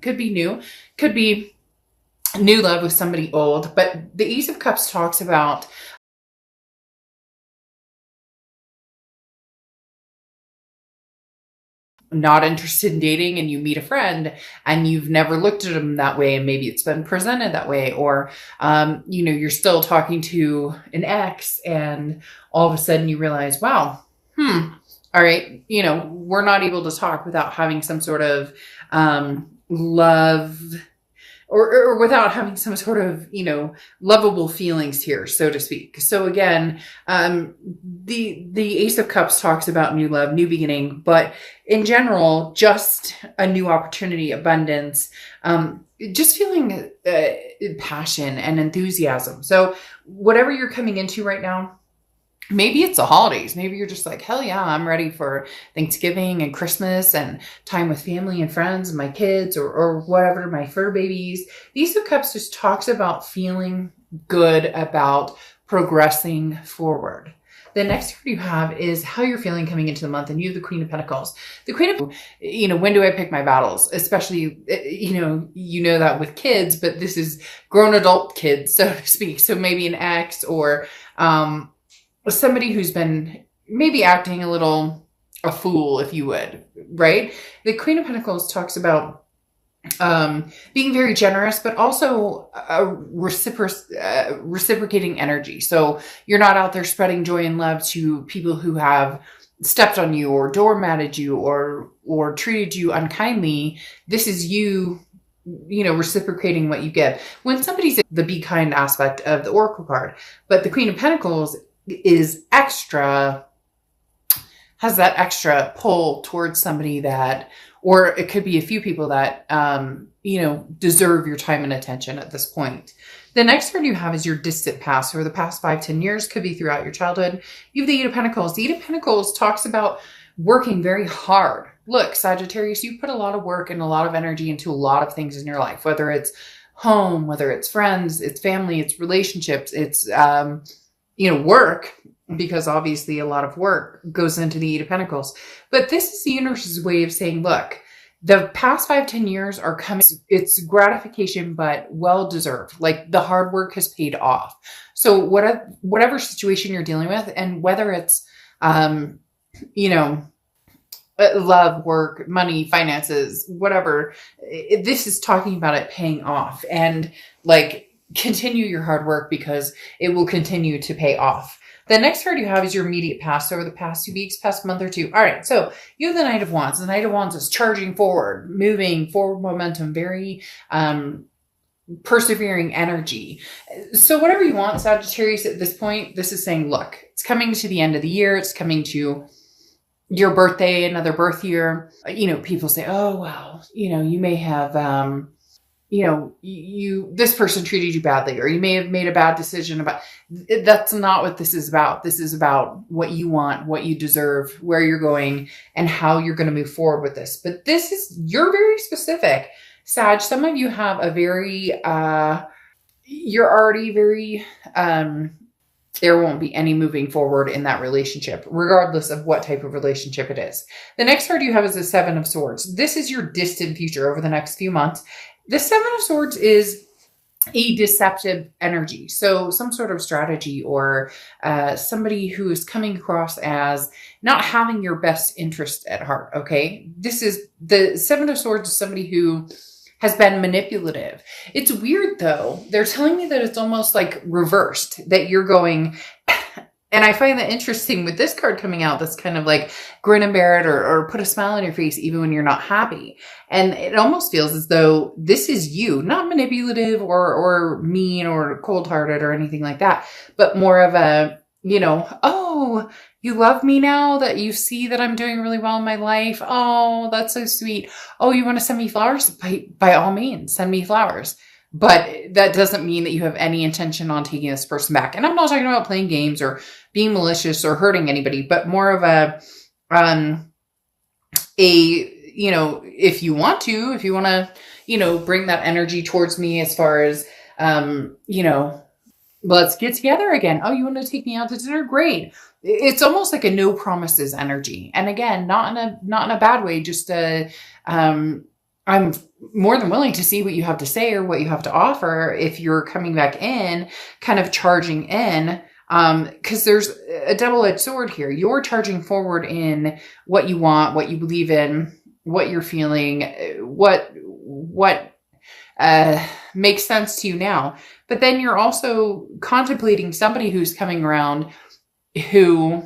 Could be new, could be new love with somebody old. But the Ace of Cups talks about not interested in dating, and you meet a friend and you've never looked at them that way, and maybe it's been presented that way, or you're still talking to an ex and all of a sudden you realize, wow, all right, we're not able to talk without having some sort of love, or without having some sort of, lovable feelings here, so to speak. So again, the Ace of Cups talks about new love, new beginning, but in general, just a new opportunity, abundance, just feeling passion and enthusiasm. So whatever you're coming into right now, maybe it's the holidays. Maybe you're just like, hell yeah, I'm ready for Thanksgiving and Christmas and time with family and friends and my kids, or whatever, my fur babies. The Ace of Cups just talks about feeling good about progressing forward. The next card you have is how you're feeling coming into the month, and you have the Queen of Pentacles. The Queen of, when do I pick my battles? Especially, that with kids, but this is grown adult kids, so to speak. So maybe an ex, or somebody who's been maybe acting a little a fool, if you would, right? The Queen of Pentacles talks about being very generous, but also reciprocating energy. So you're not out there spreading joy and love to people who have stepped on you or doormatted you or treated you unkindly. This is you reciprocating what you give. When somebody's the be kind aspect of the Oracle card, but the Queen of Pentacles is extra, has that extra pull towards somebody that, or it could be a few people that, deserve your time and attention at this point. The next card you have is your distant past, or the past 5-10 years, could be throughout your childhood. You have the Eight of Pentacles. The Eight of Pentacles talks about working very hard. Look, Sagittarius, you put a lot of work and a lot of energy into a lot of things in your life, whether it's home, whether it's friends, it's family, it's relationships, it's, work, because obviously a lot of work goes into the Eight of Pentacles. But this is the universe's way of saying, look, the past 5-10 years are coming. It's gratification, but well-deserved. Like, the hard work has paid off. So whatever situation you're dealing with, and whether it's, love, work, money, finances, whatever, this is talking about it paying off. And continue your hard work, because it will continue to pay off. The next card you have is your immediate past, over the past 2 weeks, past month or two. All right, so you have the Knight of Wands. The Knight of Wands is charging forward, moving forward momentum, very persevering energy. So whatever you want, Sagittarius, at this point, this is saying, look, it's coming to the end of the year. It's coming to your birthday, another birth year. People say, oh, wow, you may have, this person treated you badly, or you may have made a bad decision about. That's not what this is about. This is about what you want, what you deserve, where you're going, and how you're going to move forward with this. But you're very specific, Sag. Some of you have a very, you're already very, there won't be any moving forward in that relationship, regardless of what type of relationship it is. The next card you have is the Seven of Swords. This is your distant future over the next few months. The Seven of Swords is a deceptive energy. So some sort of strategy, or somebody who is coming across as not having your best interest at heart. Okay. This is the Seven of Swords is somebody who has been manipulative. It's weird though. They're telling me that it's almost like reversed, that you're going, and I find that interesting with this card coming out, that's kind of like grin and bear it, or put a smile on your face even when you're not happy. And it almost feels as though this is you, not manipulative or mean or cold-hearted or anything like that, but more of a, oh, you love me now that you see that I'm doing really well in my life. Oh, that's so sweet. Oh, you want to send me flowers? By all means, send me flowers. But that doesn't mean that you have any intention on taking this person back. And I'm not talking about playing games or being malicious or hurting anybody, but more of if you want to, bring that energy towards me as far as, let's get together again. Oh, you want to take me out to dinner? Great. It's almost like a no promises energy. And again, not in a bad way, just a I'm more than willing to see what you have to say or what you have to offer if you're coming back in, kind of charging in. Because there's a double-edged sword here. You're charging forward in what you want, what you believe in, what you're feeling, what makes sense to you now. But then you're also contemplating somebody who's coming around who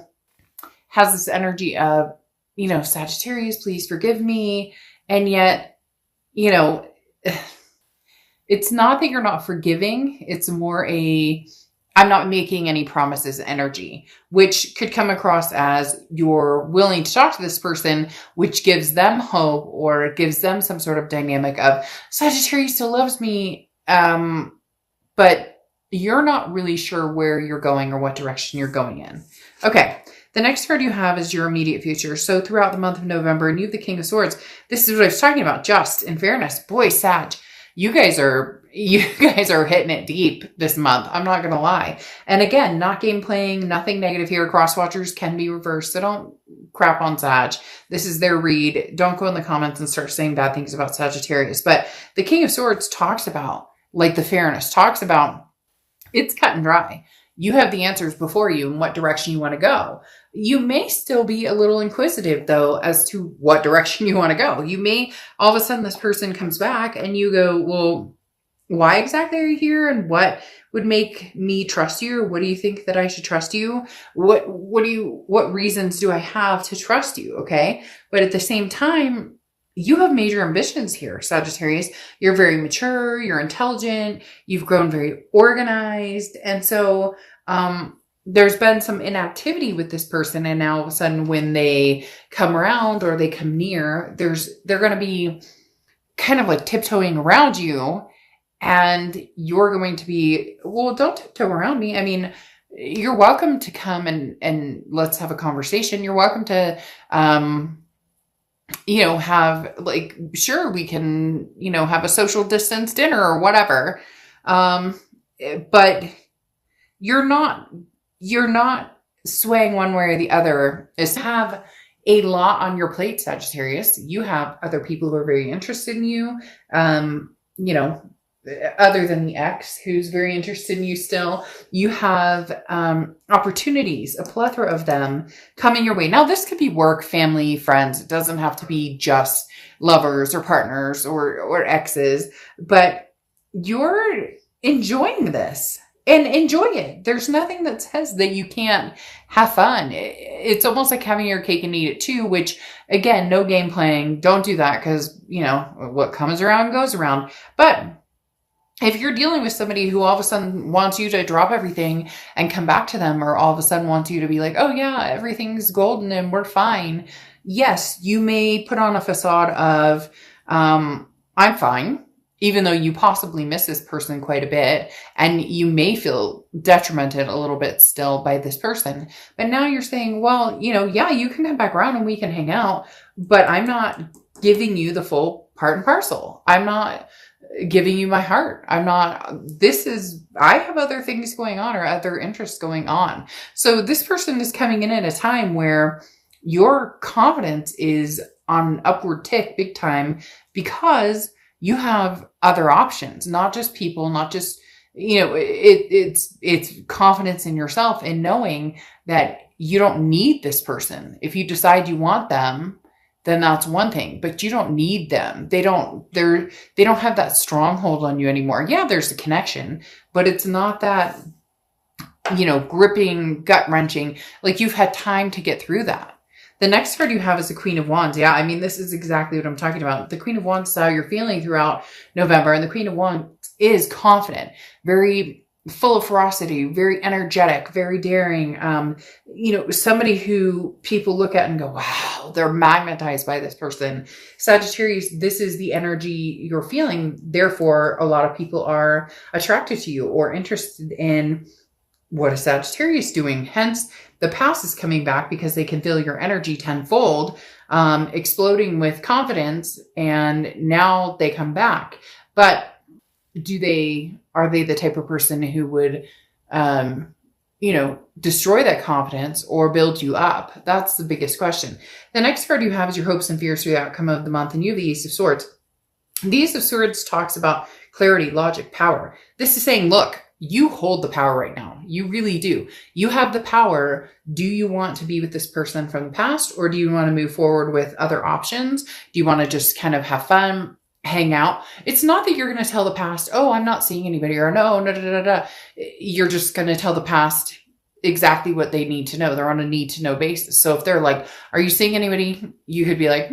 has this energy of, Sagittarius, please forgive me. And yet, it's not that you're not forgiving. It's more I'm not making any promises energy, which could come across as you're willing to talk to this person, which gives them hope or gives them some sort of dynamic of Sagittarius still loves me. But you're not really sure where you're going or what direction you're going in. Okay. The next card you have is your immediate future. So throughout the month of November, and you have the King of Swords. This is what I was talking about. Just in fairness, boy, Sag, you guys are hitting it deep this month. I'm not going to lie. And again, not game playing, nothing negative here. Cross watchers can be reversed. So don't crap on Sag. This is their read. Don't go in the comments and start saying bad things about Sagittarius. But the King of Swords talks about, like the fairness, talks about it's cut and dry. You have the answers before you and what direction you want to go. You may still be a little inquisitive, though, as to what direction you want to go. You may, all of a sudden, this person comes back and you go, well, why exactly are you here? And what would make me trust you? Or what do you think that I should trust you? What reasons do I have to trust you? Okay. But at the same time, you have major ambitions here, Sagittarius. You're very mature, you're intelligent, you've grown very organized. And so, there's been some inactivity with this person. And now all of a sudden when they come around or they come near, they're going to be kind of like tiptoeing around you. And you're going to be, well, don't tiptoe around me. I mean, you're welcome to come and let's have a conversation. You're welcome to, have like, sure, we can, have a social distance dinner or whatever. But you're not swaying one way or the other. Is have a lot on your plate, Sagittarius. You have other people who are very interested in you. Other than the ex who's very interested in you still, you have opportunities, a plethora of them coming your way. Now, this could be work, family, friends. It doesn't have to be just lovers or partners or exes, but you're enjoying this and enjoy it. There's nothing that says that you can't have fun. It's almost like having your cake and eat it too, which again, no game playing. Don't do that because, what comes around goes around. But if you're dealing with somebody who all of a sudden wants you to drop everything and come back to them, or all of a sudden wants you to be like, oh yeah, everything's golden and we're fine. Yes, you may put on a facade of, I'm fine, even though you possibly miss this person quite a bit. And you may feel detrimented a little bit still by this person. But now you're saying, well, yeah, you can come back around and we can hang out, but I'm not giving you the full part and parcel. I'm not giving you my heart. I have other things going on or other interests going on. So this person is coming in at a time where your confidence is on an upward tick big time because you have other options, not just people, not just, it's confidence in yourself and knowing that you don't need this person. If you decide you want them, then that's one thing, but you don't need them. They don't have that stronghold on you anymore. Yeah, there's a connection, but it's not that, gripping, gut wrenching. Like you've had time to get through that. The next card you have is the Queen of Wands. Yeah, I mean, this is exactly what I'm talking about. The Queen of Wands is how you're feeling throughout November. And the Queen of Wands is confident, very full of ferocity, very energetic, very daring. Somebody who people look at and go, wow, they're magnetized by this person. Sagittarius, this is the energy you're feeling. Therefore, a lot of people are attracted to you or interested in what a Sagittarius doing. Hence, the past is coming back because they can feel your energy tenfold, exploding with confidence. And now they come back. But are they the type of person who would, destroy that confidence or build you up? That's the biggest question. The next card you have is your hopes and fears for the outcome of the month. And you have the Ace of Swords. The Ace of Swords talks about clarity, logic, power. This is saying, look, you hold the power right now. You really do. You have the power. Do you want to be with this person from the past, or do you want to move forward with other options? Do you want to just kind of have fun, hang out? It's not that you're going to tell the past, oh, I'm not seeing anybody, or no, da, da, da, da. You're just going to tell the past exactly what they need to know. They're on a need to know basis. So if they're like, are you seeing anybody? You could be like,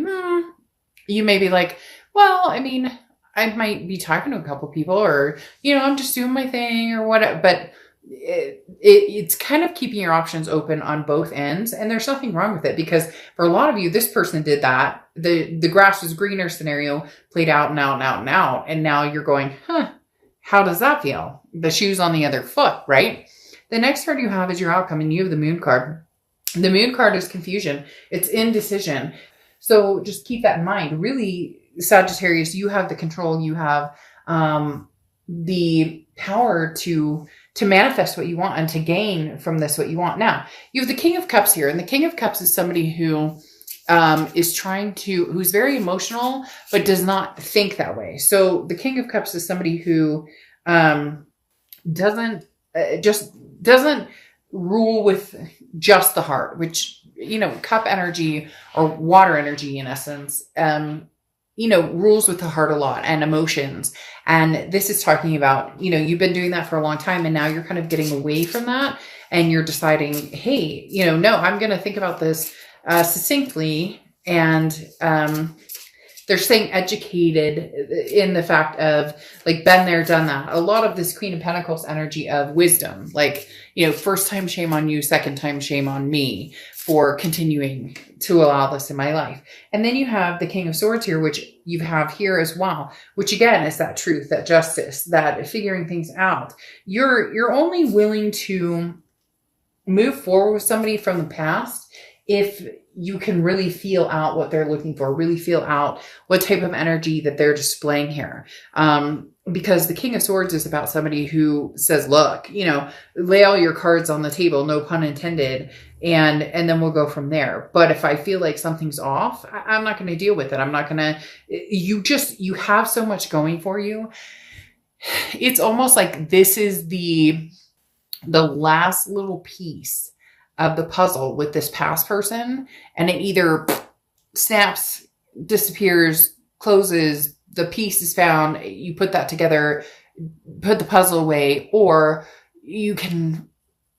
you may be like, well, I mean, I might be talking to a couple people, or, I'm just doing my thing or whatever, but it's kind of keeping your options open on both ends. And there's nothing wrong with it, because for a lot of you, this person did that. The grass was greener scenario played out and out and out and out. And now you're going, how does that feel? The shoe's on the other foot, right? The next card you have is your outcome, and you have the Moon card. The Moon card is confusion. It's indecision. So just keep that in mind. Really, Sagittarius, you have the control. You have the power to manifest what you want and to gain from this what you want. Now, you have the King of Cups here, and the King of Cups is somebody who who's very emotional, but does not think that way. So the King of Cups is somebody who doesn't rule with just the heart, which, cup energy or water energy in essence, rules with the heart a lot, and emotions. And this is talking about, you've been doing that for a long time, and now you're kind of getting away from that, and you're deciding, hey, no, I'm going to think about this succinctly. And they're saying educated in the fact of like, been there, done that. A lot of this Queen of Pentacles energy of wisdom, like, first time shame on you, second time shame on me for continuing to allow this in my life. And then you have the King of Swords here, which you have here as well, which again is that truth, that justice, that figuring things out. You're only willing to move forward with somebody from the past if you can really feel out what they're looking for, really feel out what type of energy that they're displaying here. Because the King of Swords is about somebody who says, look, lay all your cards on the table, no pun intended, and then we'll go from there. But if I feel like something's off, I'm not going to deal with it. I'm not going to, you have so much going for you. It's almost like this is the last little piece of the puzzle with this past person, and it either snaps, disappears, closes, the piece is found, you put that together, put the puzzle away, or you can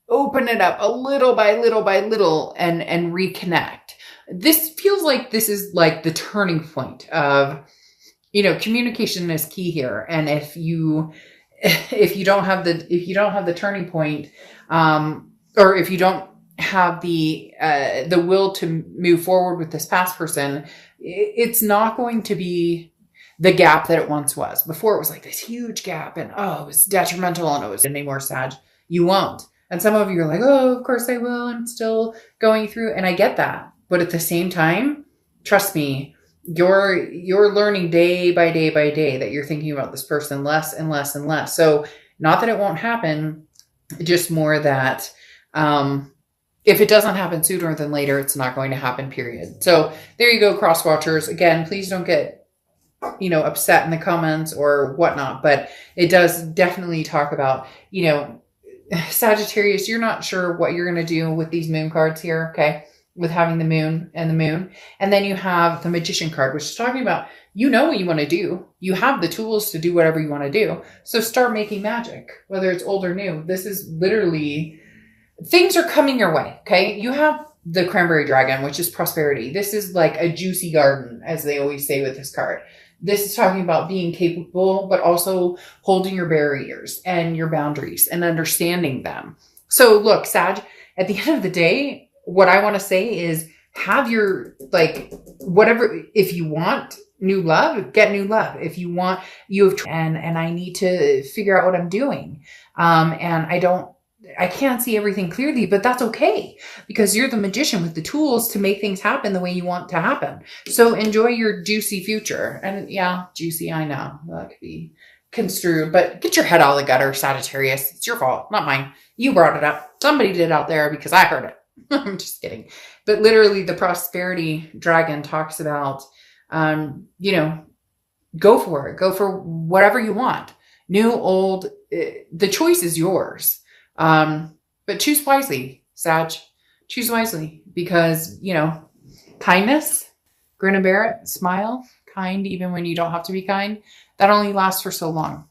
open it up a little by little by little and reconnect. This feels like this is like the turning point of, communication is key here. And if you don't have the turning point, or if you don't have the will to move forward with this past person, it's not going to be the gap that it once was. Before it was like this huge gap, and it was detrimental, and it was anymore, Sag. You won't. And some of you are like, oh, of course I will. I'm still going through. And I get that. But at the same time, trust me, you're learning day by day by day that you're thinking about this person less and less and less. So not that it won't happen, just more that if it doesn't happen sooner than later, it's not going to happen, period. So there you go, cross watchers. Again, please don't get upset in the comments or whatnot, but it does definitely talk about, Sagittarius, you're not sure what you're going to do with these moon cards here, okay? With having the moon. And then you have the Magician card, which is talking about, what you want to do. You have the tools to do whatever you want to do. So start making magic, whether it's old or new. This is literally, things are coming your way, okay? You have the Cranberry Dragon, which is prosperity. This is like a juicy garden, as they always say with this card. This is talking about being capable, but also holding your barriers and your boundaries and understanding them. So look, Sag, at the end of the day, what I want to say is have your, whatever, if you want new love, get new love. If you want, and I need to figure out what I'm doing. And I can't see everything clearly, but that's okay, because you're the magician with the tools to make things happen the way you want to happen. So enjoy your juicy future. And yeah, juicy, I know that could be construed, but get your head out of the gutter, Sagittarius. It's your fault, not mine. You brought it up. Somebody did out there because I heard it. I'm just kidding. But literally the prosperity dragon talks about, go for it. Go for whatever you want. New, old, the choice is yours. But choose wisely, Sag. Choose wisely because, kindness, grin and bear it, smile, kind even when you don't have to be kind. That only lasts for so long.